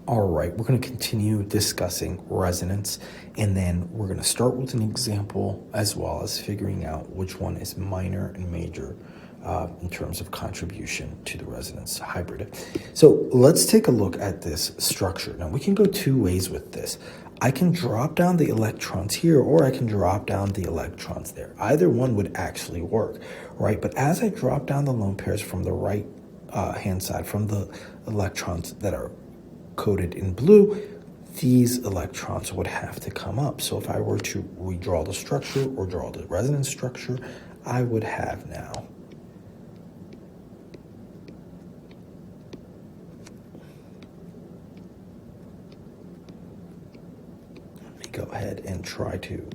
All right, we're going to continue discussing resonance, and then we're going to start with an example as well as figuring out which one is minor and major in terms of contribution to the resonance hybrid. So let's take a look at this structure. Now we can go two ways with this. I can drop down the electrons here, or I can drop down the electrons there. Either one would actually work, right? But as I drop down the lone pairs from the right hand side, from the electrons that are coded in blue, these electrons would have to come up. So if I were to redraw the structure or draw the resonance structure, I would have now go ahead and try to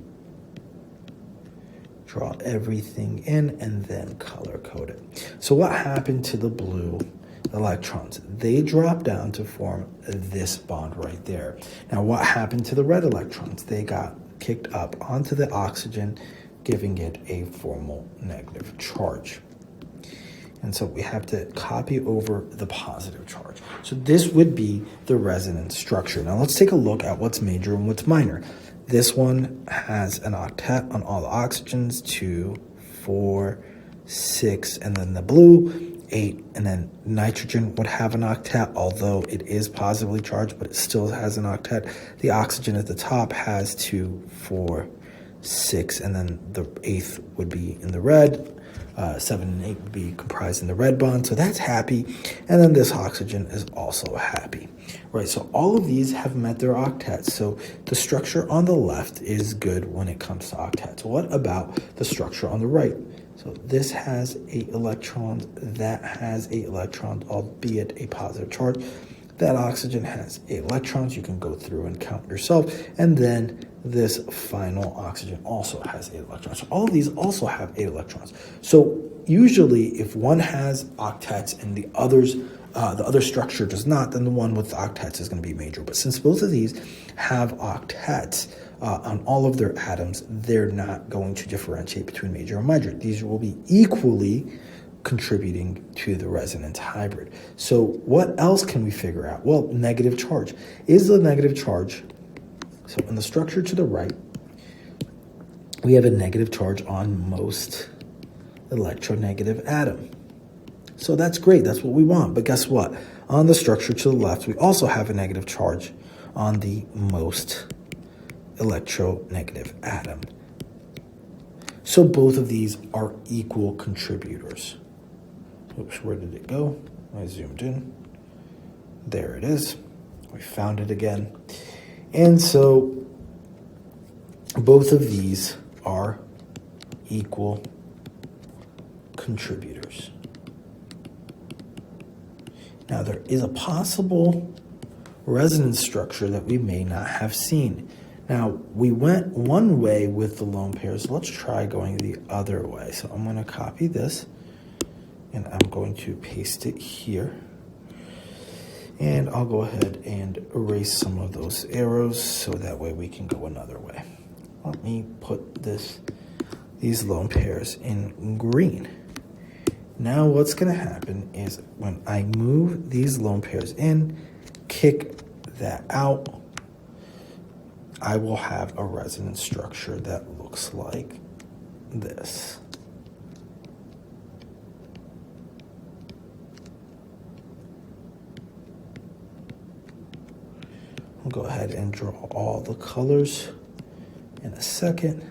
draw everything in and then color code it. So what happened to the blue electrons? They dropped down to form this bond right there. Now what happened to the red electrons? They got kicked up onto the oxygen, giving it a formal negative charge. And so we have to copy over the positive charge. So this would be the resonance structure. Now let's take a look at what's major and what's minor. This one has an octet on all the oxygens, 2, 4, 6, and then the blue, 8, and then nitrogen would have an octet, although it is positively charged, but it still has an octet. The oxygen at the top has 2, 4, 6, and then the 8th would be in the red. 7 and 8 would be comprised in the red bond, so that's happy. And then this oxygen is also happy, right? So all of these have met their octets. So the structure on the left is good when it comes to octets. What about the structure on the right? So this has 8 electrons, that has 8 electrons, albeit a positive charge. That oxygen has 8 electrons. You can go through and count yourself. And then this final oxygen also has 8 electrons. So all of these also have 8 electrons. So usually if one has octets and the other structure does not, then the one with the octets is going to be major. But since both of these have octets on all of their atoms, they're not going to differentiate between major and minor. These will be equally contributing to the resonance hybrid. So what else can we figure out? Well, negative charge. Is the negative charge, so in the structure to the right, we have a negative charge on most electronegative atom. So that's great, that's what we want. But guess what? On the structure to the left, we also have a negative charge on the most electronegative atom. So both of these are equal contributors. Oops, where did it go? I zoomed in. There it is. We found it again. And so both of these are equal contributors. Now there is a possible resonance structure that we may not have seen. Now we went one way with the lone pairs. Let's try going the other way. So I'm going to copy this and I'm going to paste it here. And I'll go ahead and erase some of those arrows so that way we can go another way. Let me put these lone pairs in green. Now what's going to happen is when I move these lone pairs in, kick that out, I will have a resonance structure that looks like this. I'll go ahead and draw all the colors in a second.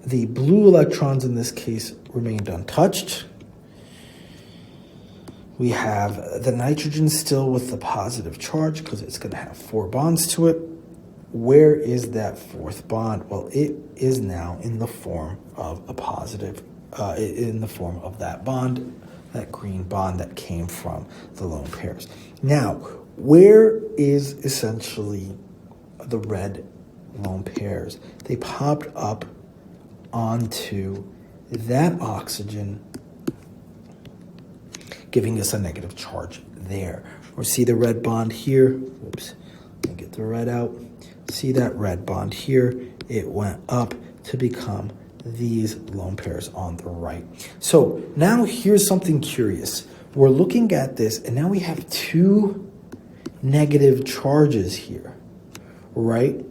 The blue electrons in this case remained untouched. We have the nitrogen still with the positive charge because it's going to have 4 bonds to it. Where is that 4th bond? Well, it is now in the form of a positive, in the form of that bond, that green bond that came from the lone pairs. Now, where is essentially the red lone pairs? They popped up onto that oxygen, giving us a negative charge there. Or see the red bond here. Oops, let me get the red out. See that red bond here? It went up to become these lone pairs on the right. So now here's something curious. we're looking at this, and now we have two negative charges here, right?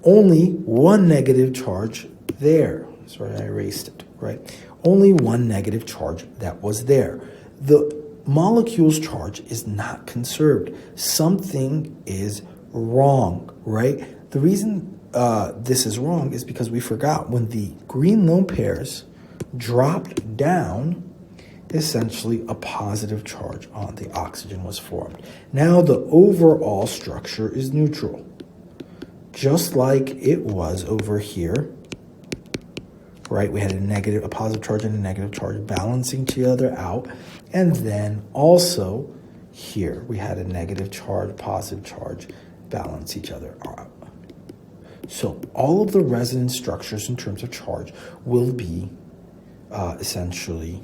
Only one negative charge there. Sorry, I erased it, right? Only one negative charge that was there. The molecule's charge is not conserved. Something is wrong, right? The reason this is wrong is because we forgot when the green lone pairs dropped down, essentially a positive charge on the oxygen was formed. Now the overall structure is neutral, just like it was over here, right? We had a positive charge and a negative charge balancing each other out. And then also here, we had a negative charge, positive charge balance each other out. So all of the resonance structures in terms of charge will be essentially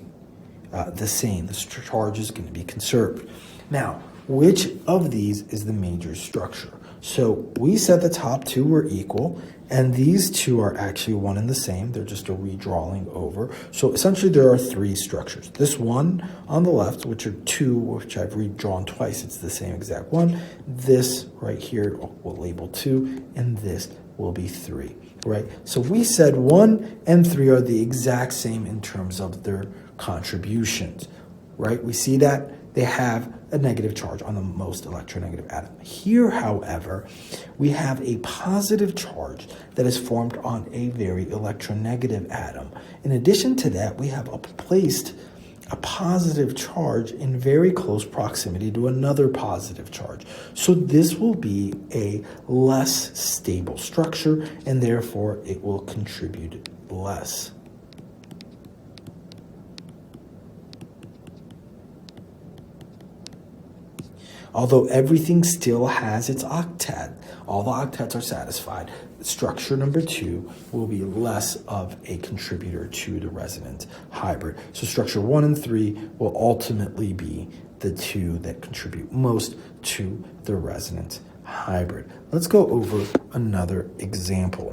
the same. The charge is going to be conserved. Now, which of these is the major structure? So we said the top two were equal, and these two are actually one and the same. They're just a redrawing over. So essentially there are three structures. This one on the left, which are two, which I've redrawn twice, it's the same exact one. This right here we'll label 2, and this will be 3, right? So we said 1 and 3 are the exact same in terms of their contributions, right? We see that they have a negative charge on the most electronegative atom. Here, however, we have a positive charge that is formed on a very electronegative atom. In addition to that, we have placed a positive charge in very close proximity to another positive charge. So this will be a less stable structure, and therefore it will contribute less. Although everything still has its octet, all the octets are satisfied, structure number 2 will be less of a contributor to the resonance hybrid. So structure 1 and 3 will ultimately be the two that contribute most to the resonance hybrid. Let's go over another example.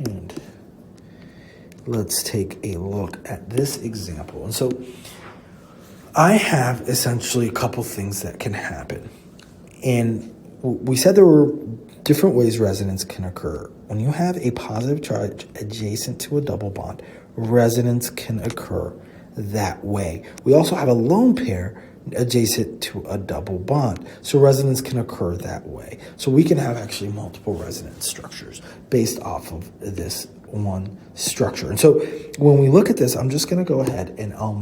And let's take a look at this example. And so I have essentially a couple things that can happen. And we said there were different ways resonance can occur. When you have a positive charge adjacent to a double bond, resonance can occur that way. We also have a lone pair adjacent to a double bond. So resonance can occur that way. So we can have actually multiple resonance structures based off of this one structure. And so when we look at this, I'm just going to go ahead and I'll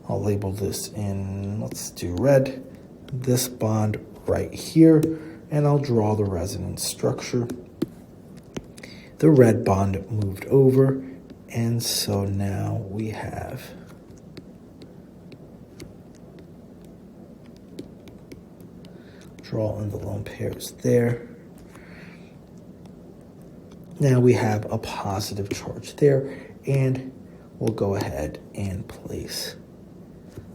label this in, let's do red, this bond right here, and I'll draw the resonance structure. The red bond moved over, and so now we have draw in the lone pairs there. Now we have a positive charge there, and we'll go ahead and place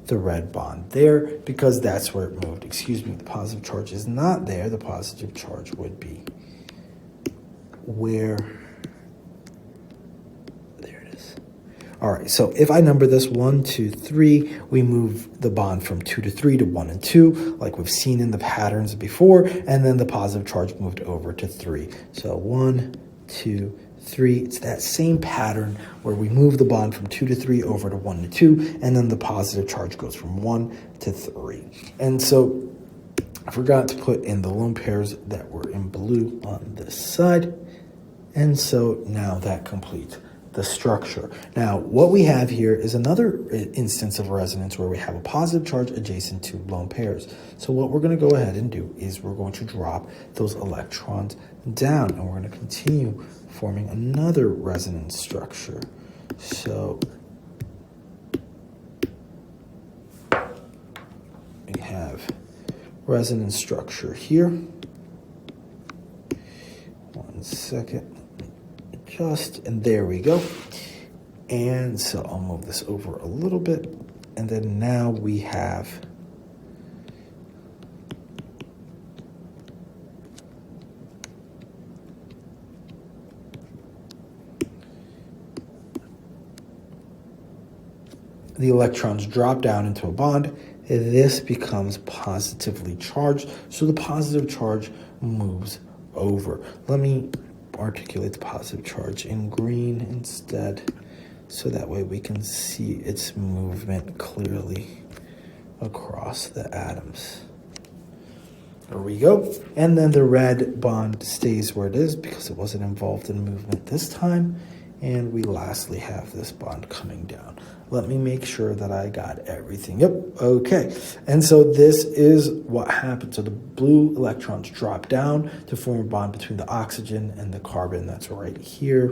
the red bond there because that's where it moved. Excuse me, the positive charge is not there. The positive charge would be where, there it is. All right, so if I number this 1, 2, 3, we move the bond from 2 to 3 to 1 and 2, like we've seen in the patterns before, and then the positive charge moved over to 3. So 1, 2, 3. It's that same pattern where we move the bond from 2 to 3 over to 1 to 2, and then the positive charge goes from 1 to 3. And so I forgot to put in the lone pairs that were in blue on this side. And so now that completes the structure. Now, what we have here is another instance of resonance where we have a positive charge adjacent to lone pairs. So what we're going to go ahead and do is we're going to drop those electrons down, and we're going to continue forming another resonance structure. So resonance structure here. 1 second. Adjust, and there we go. And so I'll move this over a little bit. And then now we have the electrons drop down into a bond. This becomes positively charged, so the positive charge moves over. Let me articulate the positive charge in green instead, so that way we can see its movement clearly across the atoms. There we go. And then the red bond stays where it is because it wasn't involved in movement this time. And we lastly have this bond coming down. Let me make sure that I got everything. Yep, okay. And so this is what happened. So the blue electrons drop down to form a bond between the oxygen and the carbon that's right here,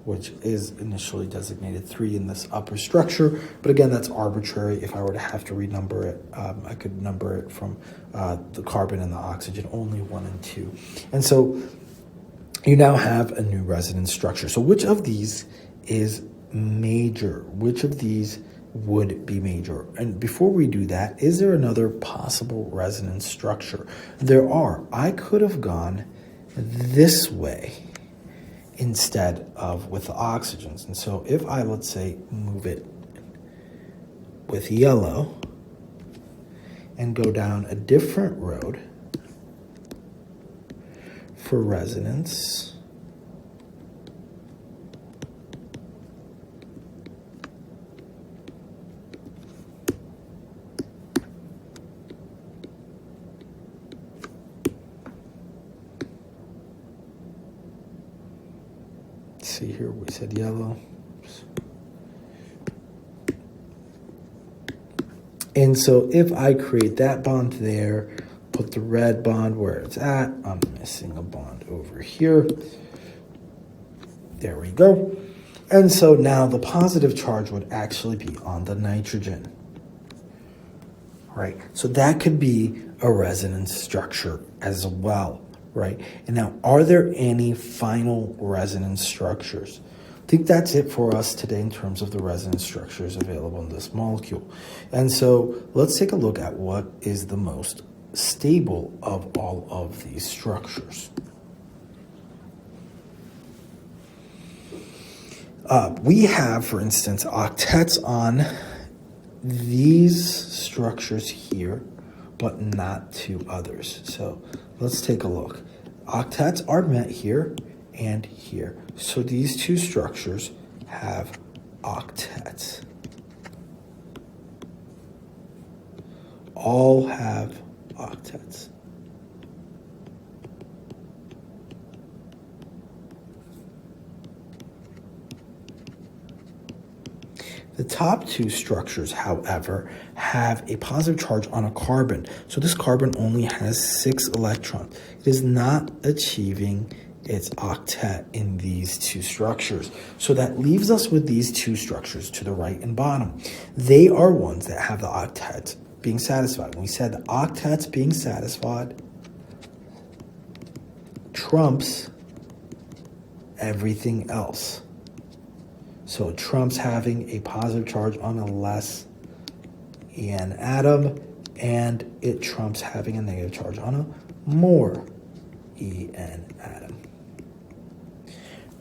which is initially designated 3 in this upper structure. But again, that's arbitrary. If I were to have to renumber it, I could number it from the carbon and the oxygen, only 1 and 2. And so you now have a new resonance structure. So which of these is major? Which of these would be major? And before we do that, is there another possible resonance structure? There are. I could have gone this way instead of with the oxygens. And so if I, let's say, move it with yellow and go down a different road for resonance, see here, we said yellow. And so if I create that bond there, put the red bond where it's at, I'm missing a bond over here. There we go. And so now the positive charge would actually be on the nitrogen. Right? So that could be a resonance structure as well. Right? And now, are there any final resonance structures? I think that's it for us today in terms of the resonance structures available in this molecule. And so let's take a look at what is the most stable of all of these structures. We have, for instance, octets on these structures here, but not two others. So let's take a look. Octets are met here and here. So these two structures have octets. All have octets. The top two structures, however, have a positive charge on a carbon. So this carbon only has 6 electrons. It is not achieving its octet in these two structures. So that leaves us with these two structures to the right and bottom. They are ones that have the octets being satisfied. When we said the octets being satisfied trumps everything else. So it trumps having a positive charge on a less En atom, and it trumps having a negative charge on a more En atom.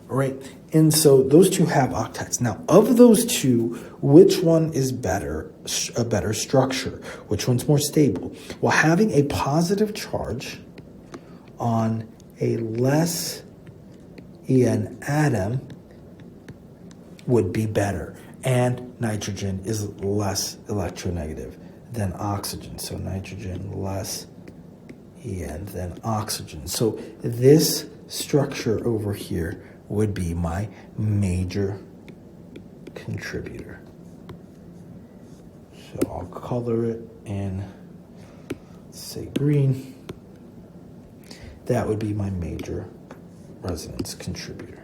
All right, and so those two have octets. Now, of those two, which one is better, a better structure? Which one's more stable? Well, having a positive charge on a less En atom would be better. And nitrogen is less electronegative than oxygen. So nitrogen less En than oxygen. So this structure over here would be my major contributor. So I'll color it in, let's say, green. That would be my major resonance contributor.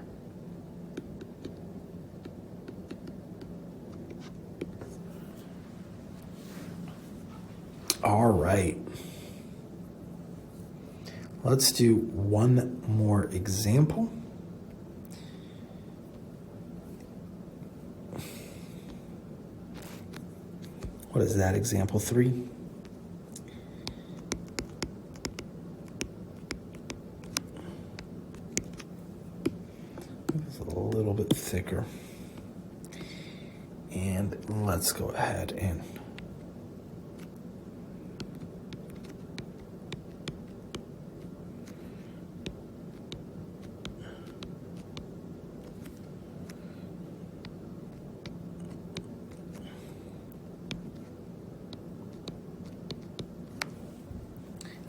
All right. Let's do one more example. What is that, example 3? It's a little bit thicker. And let's go ahead and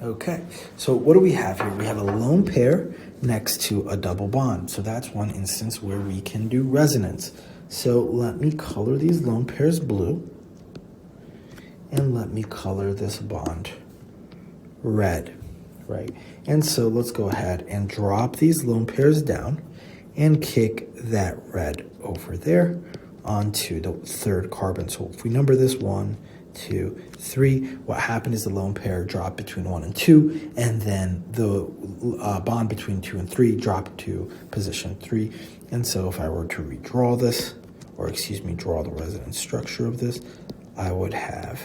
okay, so what do we have here? We have a lone pair next to a double bond. So that's one instance where we can do resonance. So let me color these lone pairs blue, and let me color this bond red, right? And so let's go ahead and drop these lone pairs down and kick that red over there onto the third carbon. So if we number this 1, 2, 3, what happened is the lone pair dropped between 1 and 2, and then the bond between 2 and 3 dropped to position 3. And so if I were to redraw this, or excuse me, draw the resonance structure of this, I would have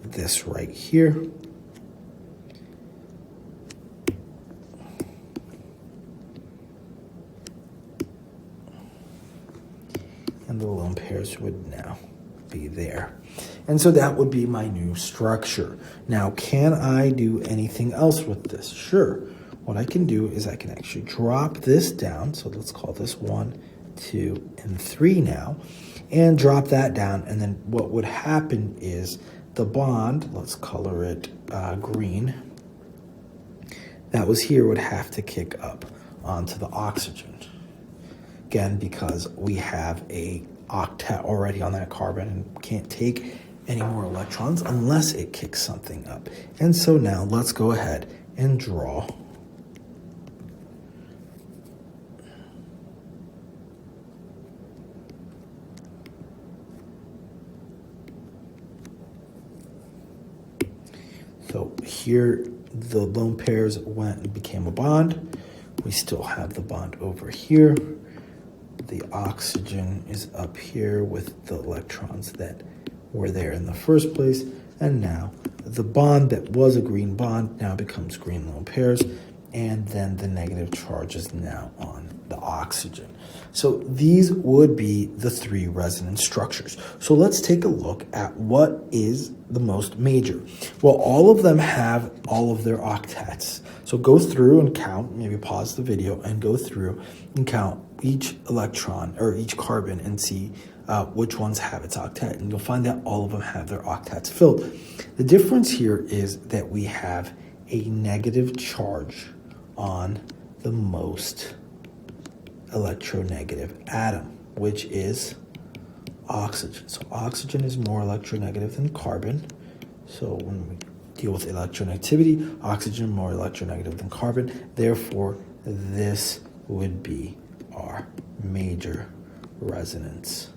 this right here. And the lone pairs would now be there. And so that would be my new structure. Now, can I do anything else with this? Sure. What I can do is I can actually drop this down. So let's call this 1, 2, and 3 now, and drop that down. And then what would happen is the bond, let's color it green, that was here would have to kick up onto the oxygen. Again, because we have a octet already on that carbon and can't take any more electrons unless it kicks something up. And so now let's go ahead and draw so here the lone pairs went and became a bond. We still have the bond over here. The oxygen is up here with the electrons that were there in the first place. And now the bond that was a green bond now becomes green lone pairs. And then the negative charge is now on the oxygen. So these would be the 3 resonance structures. So let's take a look at what is the most major. Well, all of them have all of their octets. So go through and count, maybe pause the video and go through and count each electron or each carbon and see which ones have its octet. And you'll find that all of them have their octets filled. The difference here is that we have a negative charge on the most electronegative atom, which is oxygen. So oxygen is more electronegative than carbon. So when we deal with electronegativity, oxygen more electronegative than carbon. Therefore, this would be our major resonance